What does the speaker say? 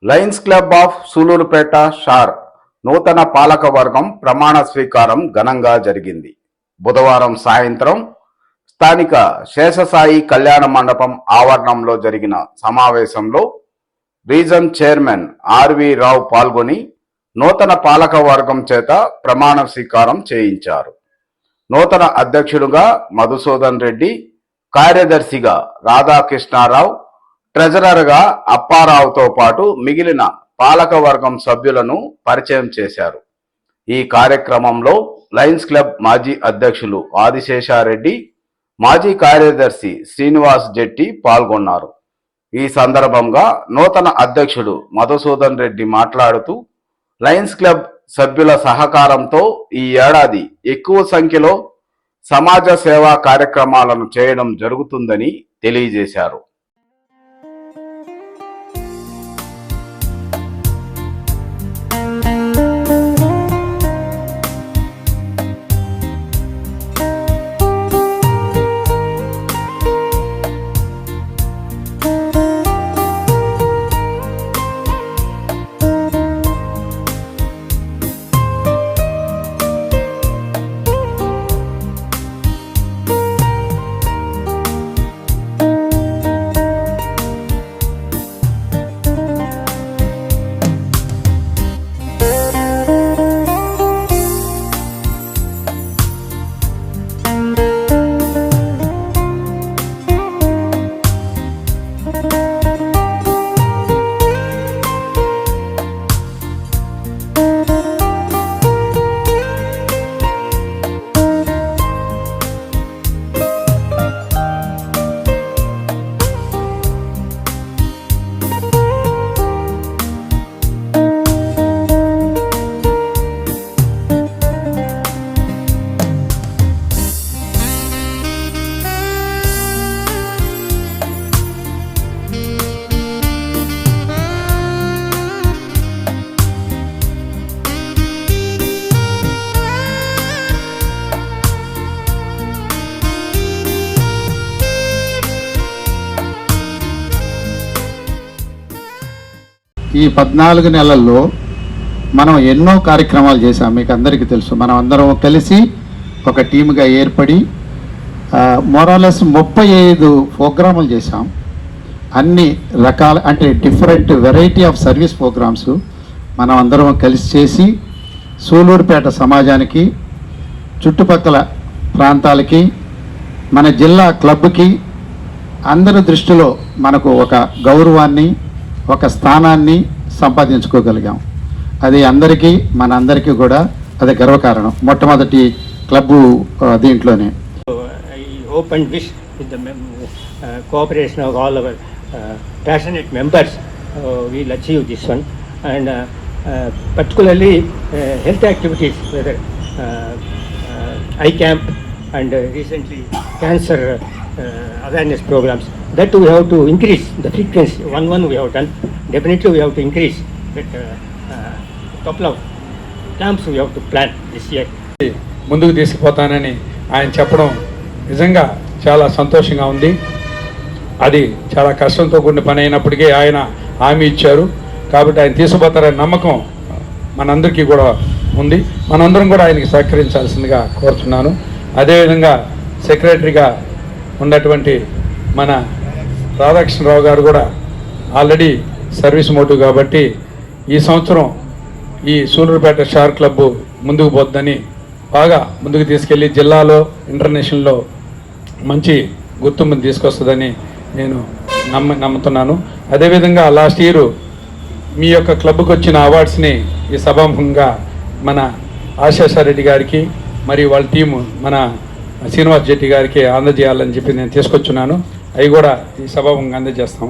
Lions Club of Sullurupeta SHAR నూతన పాలక వర్గం ప్రమాణ స్వీకారం ఘనంగా జరిగింది. బుధవారం సాయంత్రం స్థానిక శేషసాయి కళ్యాణ మండపం ఆవరణంలో జరిగిన సమావేశంలో రీజన్ చైర్మన్ ఆర్వి రావు పాల్గొని నూతన పాలక వర్గం చేత ప్రమాణ స్వీకారం చేయించారు. నూతన అధ్యక్షుడుగా మధుసూదన్ రెడ్డి, కార్యదర్శిగా రాధాకృష్ణారావు, ట్రెజరర్గా అప్పారావుతో పాటు మిగిలిన పాలక వర్గం సభ్యులను పరిచయం చేశారు. ఈ కార్యక్రమంలో లయన్స్ క్లబ్ మాజీ అధ్యక్షులు ఆదిశేషారెడ్డి, మాజీ కార్యదర్శి శ్రీనివాస్ జెట్టి పాల్గొన్నారు. ఈ సందర్భంగా నూతన అధ్యక్షుడు మధుసూదన్ రెడ్డి మాట్లాడుతూ, లయన్స్ క్లబ్ సభ్యుల సహకారంతో ఈ ఏడాది ఎక్కువ సంఖ్యలో సమాజ సేవా కార్యక్రమాలను చేయడం జరుగుతుందని తెలియజేశారు. ఈ 14 నెలల్లో మనం ఎన్నో కార్యక్రమాలు చేశాం. మీకు అందరికీ తెలుసు. మనం అందరం కలిసి ఒక టీముగా ఏర్పడి మోరాలెస్ 35 ప్రోగ్రాములు చేశాం. అన్ని రకాల అంటే different variety of service programmes మనం అందరం కలిసి చేసి సూలూరుపేట సమాజానికి, చుట్టుపక్కల ప్రాంతాలకి, మన జిల్లా క్లబ్కి అందరి దృష్టిలో మనకు ఒక గౌరవాన్ని, ఒక స్థానాన్ని సంపాదించుకోగలిగాం. అది అందరికీ, మనందరికీ కూడా అది గర్వకారణం. మొట్టమొదటి క్లబ్బు దీంట్లోనే. I hope and wish with the cooperation of all our passionate members we'll achieve this one, and particularly health activities, whether eye camp and recently cancer awareness programs, that we have to increase the frequency. One we have done. Definitely we have to increase, but couple of camps we have to plan this year. ముందుకు తీసుకుపోతానని ఆయన చెప్పడం నిజంగా చాలా సంతోషంగా ఉంది. అది చాలా కష్టంతో కూడిన పని అయినప్పటికీ ఆయన హామీ ఇచ్చారు. కాబట్టి ఆయన తీసుకుపోతారనే నమ్మకం మనందరికీ కూడా ఉంది. మనందరం కూడా ఆయనకి సహకరించాల్సిందిగా కోరుతున్నాను. అదేవిధంగా సెక్రటరీగా ఉన్నటువంటి మన రాధాకృష్ణరావు గారు కూడా ఆల్రెడీ సర్వీస్ మోటివ్ కాబట్టి ఈ సంవత్సరం ఈ సూలూరుపేట షార్ క్లబ్ ముందుకు పోద్దని, బాగా ముందుకు తీసుకెళ్ళి జిల్లాలో, ఇంటర్నేషనల్లో మంచి గుర్తింపుని తీసుకొస్తుందని నేను నమ్ముతున్నాను. అదేవిధంగా లాస్ట్ ఇయర్ మీ యొక్క క్లబ్కి వచ్చిన అవార్డ్స్ని ఈ సభాముఖంగా మన ఆశేషారెడ్డి గారికి మరియు వాళ్ళ టీము మన శ్రీనివాస్ జెట్టి గారికి అందజేయాలని చెప్పి నేను తీసుకొచ్చున్నాను. అవి కూడా ఈ సభాముఖంగా అందజేస్తాం.